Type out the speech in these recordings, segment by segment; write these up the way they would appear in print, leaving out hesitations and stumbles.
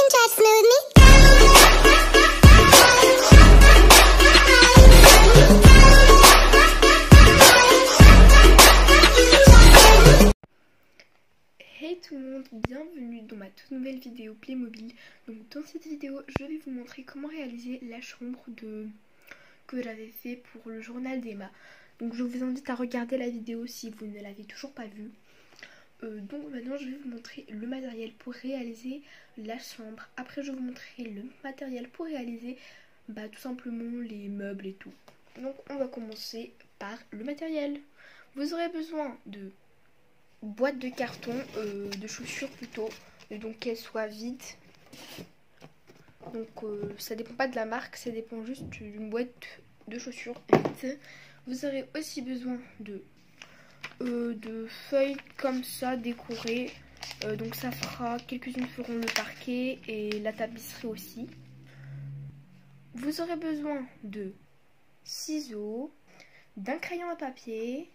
can try to smooth me. Hey tout le monde, bienvenue dans ma toute nouvelle vidéo Playmobil. Donc dans cette vidéo, je vais vous montrer comment réaliser la chambre que j'avais fait pour le journal d'Emma. Donc je vous invite à regarder la vidéo si vous ne l'avez toujours pas vue. Donc maintenant je vais vous montrer le matériel pour réaliser la chambre. Après je vais vous montrer le matériel pour réaliser tout simplement les meubles et tout. Donc on va commencer par le matériel. Vous aurez besoin de boîte de carton, de chaussures plutôt, et donc qu'elle soit vide. Donc ça dépend pas de la marque, ça dépend juste d'une boîte de chaussures vide. Vous aurez aussi besoin de feuilles comme ça décorées, donc ça fera, quelques-unes feront le parquet et la tapisserie aussi. Vous aurez besoin de ciseaux, d'un crayon à papier,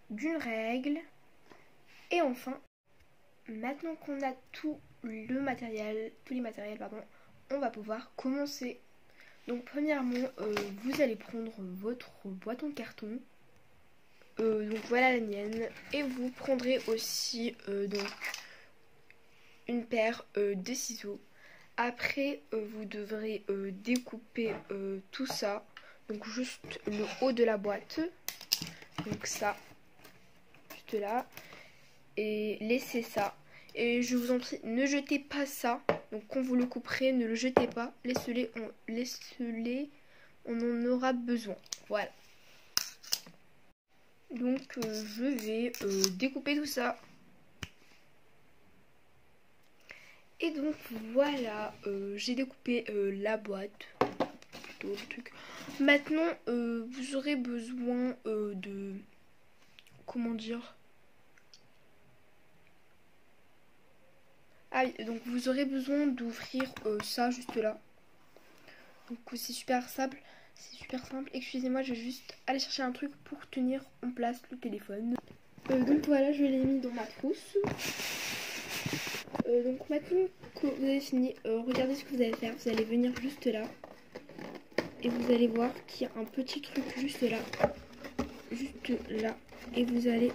d'une règle. Et enfin, maintenant qu'on a tous les matériels, on va pouvoir commencer. Donc premièrement, vous allez prendre votre boîte en carton. Donc voilà la mienne. Et vous prendrez aussi donc une paire de ciseaux. Après, vous devrez découper tout ça. Donc juste le haut de la boîte. Donc ça, juste là. Et laissez ça. Et je vous en prie, ne jetez pas ça. Donc quand vous le couperez, ne le jetez pas. Laissez-les, on en aura besoin. Voilà. Donc je vais découper tout ça. Et donc voilà, j'ai découpé la boîte. Le truc. Maintenant, vous aurez besoin de... Comment dire ? Ah oui, donc vous aurez besoin d'ouvrir ça juste là. Donc c'est super simple. Excusez-moi, je vais juste aller chercher un truc pour tenir en place le téléphone. Donc voilà, je l'ai mis dans ma trousse. Donc maintenant que vous avez fini, regardez ce que vous allez faire. Vous allez venir juste là. Et vous allez voir qu'il y a un petit truc juste là. Juste là. Et vous allez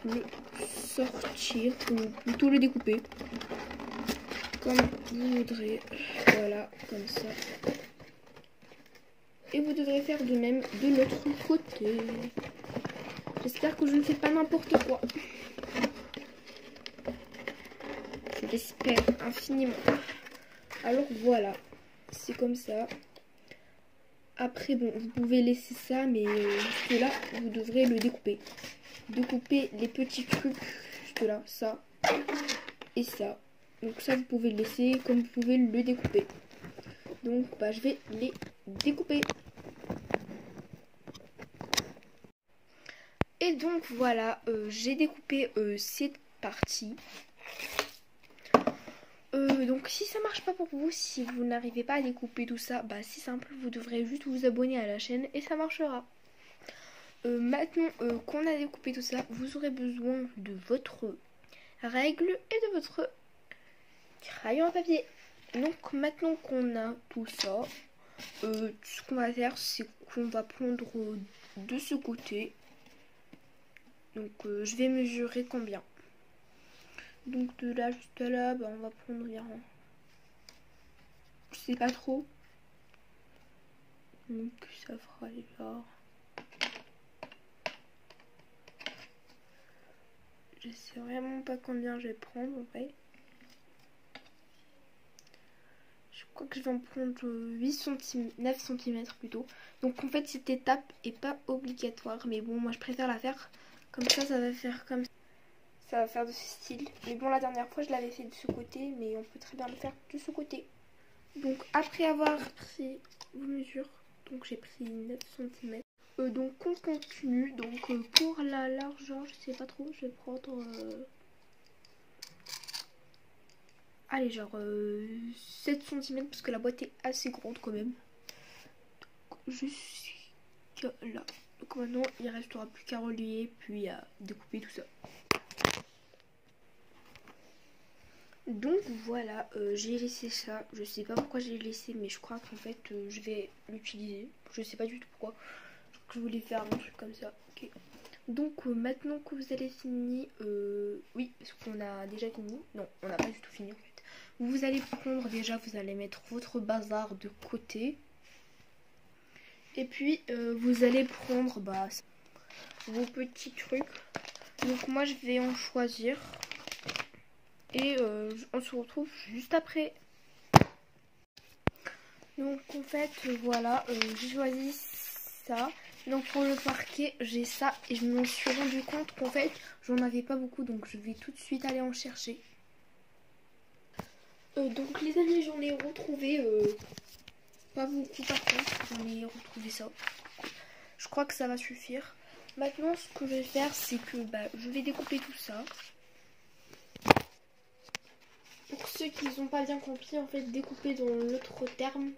le sortir, ou plutôt le découper comme vous voudrez, voilà, comme ça, et vous devrez faire de même de l'autre côté. J'espère que je ne fais pas n'importe quoi, je l'espère infiniment. Alors voilà, c'est comme ça. Après bon, vous pouvez laisser ça, mais juste là vous devrez le découper. Découper les petits trucs juste là, ça et ça. Donc ça vous pouvez le laisser comme vous pouvez le découper. Donc je vais les découper. Et donc voilà, j'ai découpé cette partie. Donc si ça marche pas pour vous, si vous n'arrivez pas à découper tout ça, c'est simple, vous devrez juste vous abonner à la chaîne et ça marchera. Maintenant qu'on a découpé tout ça, vous aurez besoin de votre règle et de votre crayon à papier. Donc maintenant qu'on a tout ça, ce qu'on va faire, c'est qu'on va prendre de ce côté. Donc je vais mesurer combien. Donc de là jusqu'à là, on va prendre bien. Je sais pas trop. Donc ça fera genre. Je sais vraiment pas combien je vais prendre en vrai. Je crois que je vais en prendre 9 cm plutôt. Donc en fait cette étape est pas obligatoire. Mais bon, moi je préfère la faire comme ça, ça va faire comme ça. Ça va faire de ce style. Mais bon, la dernière fois je l'avais fait de ce côté, mais on peut très bien le faire de ce côté. Donc après avoir pris vos mesures, donc j'ai pris 9 cm. Donc on continue. Donc pour la largeur, je sais pas trop, je vais prendre allez, genre 7 cm parce que la boîte est assez grande quand même. Jusqu'à là. Donc maintenant il restera plus qu'à relier puis à découper tout ça. Donc voilà, j'ai laissé ça. Je sais pas pourquoi j'ai laissé, mais je crois qu'en fait je vais l'utiliser. Je sais pas du tout pourquoi. Je voulais faire un truc comme ça. Ok. Donc maintenant que vous avez fini, oui, parce qu'on a déjà fini. Non, on n'a pas du tout fini en fait. Vous allez prendre déjà, vous allez mettre votre bazar de côté. Et puis vous allez prendre vos petits trucs. Donc moi je vais en choisir. Et on se retrouve juste après. Donc en fait voilà, j'ai choisi ça. Donc pour le parquet j'ai ça. Et je me suis rendu compte qu'en fait j'en avais pas beaucoup. Donc je vais tout de suite aller en chercher. Donc les amis, j'en ai retrouvé pas beaucoup par contre. J'en ai retrouvé ça. Je crois que ça va suffire. Maintenant ce que je vais faire c'est que je vais découper tout ça. Pour ceux qui n'ont pas bien compris, en fait, découper dans l'autre terme,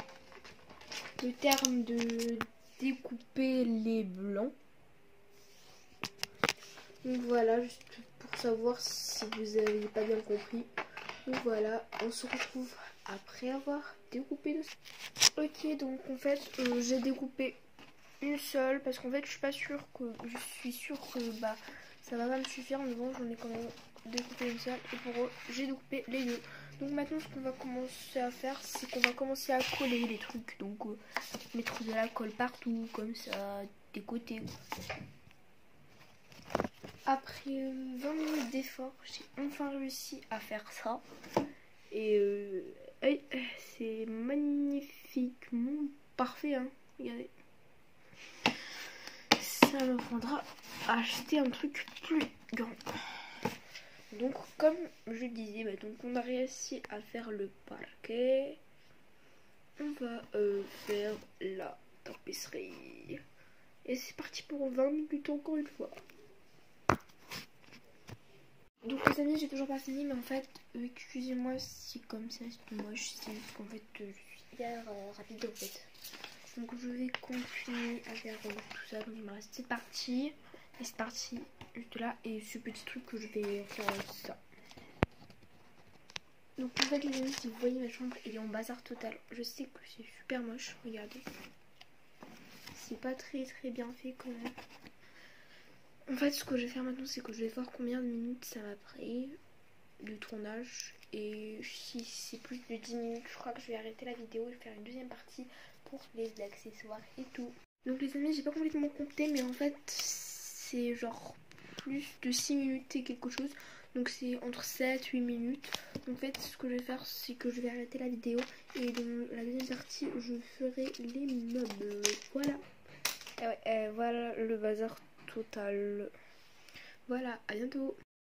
le terme de découper les blancs. Donc voilà, juste pour savoir si vous n'avez pas bien compris. Donc voilà, on se retrouve après avoir découpé le... Ok, donc en fait, j'ai découpé une seule parce qu'en fait, je suis sûre que ça va pas me suffire, mais bon, j'en ai quand même découpé une seule et pour eux, j'ai découpé les deux. Donc maintenant, ce qu'on va commencer à faire, c'est qu'on va commencer à coller les trucs. Donc mettre de la colle partout, comme ça, des côtés. Après 20 minutes d'effort, j'ai enfin réussi à faire ça. Et c'est magnifiquement parfait, hein. Regardez. Ça me prendra à acheter un truc plus grand. Donc comme je disais, donc on a réussi à faire le parquet. On va faire la tapisserie. Et c'est parti pour 20 minutes encore une fois. Donc les amis, j'ai toujours pas fini, mais en fait, excusez-moi si comme ça c'est moche, c'est juste qu'en fait je suis hyper rapide en fait. Donc je vais continuer à faire tout ça. Donc il me reste cette partie et cette partie juste là et ce petit truc que je vais faire ça. Donc en fait les amis, si vous voyez ma chambre, elle est en bazar total. Je sais que c'est super moche, regardez. C'est pas très bien fait quand même. En fait ce que je vais faire maintenant, c'est que je vais voir combien de minutes ça m'a pris le tournage. Et si c'est plus de 10 minutes, je crois que je vais arrêter la vidéo et faire une deuxième partie pour les accessoires et tout. Donc les amis, j'ai pas complètement compté, mais en fait c'est genre plus de 6 minutes et quelque chose. Donc c'est entre 7-8 minutes. Donc en fait ce que je vais faire, c'est que je vais arrêter la vidéo et dans la deuxième partie je ferai les meubles. Voilà. Et ouais, voilà le bazar total. Voilà, à bientôt.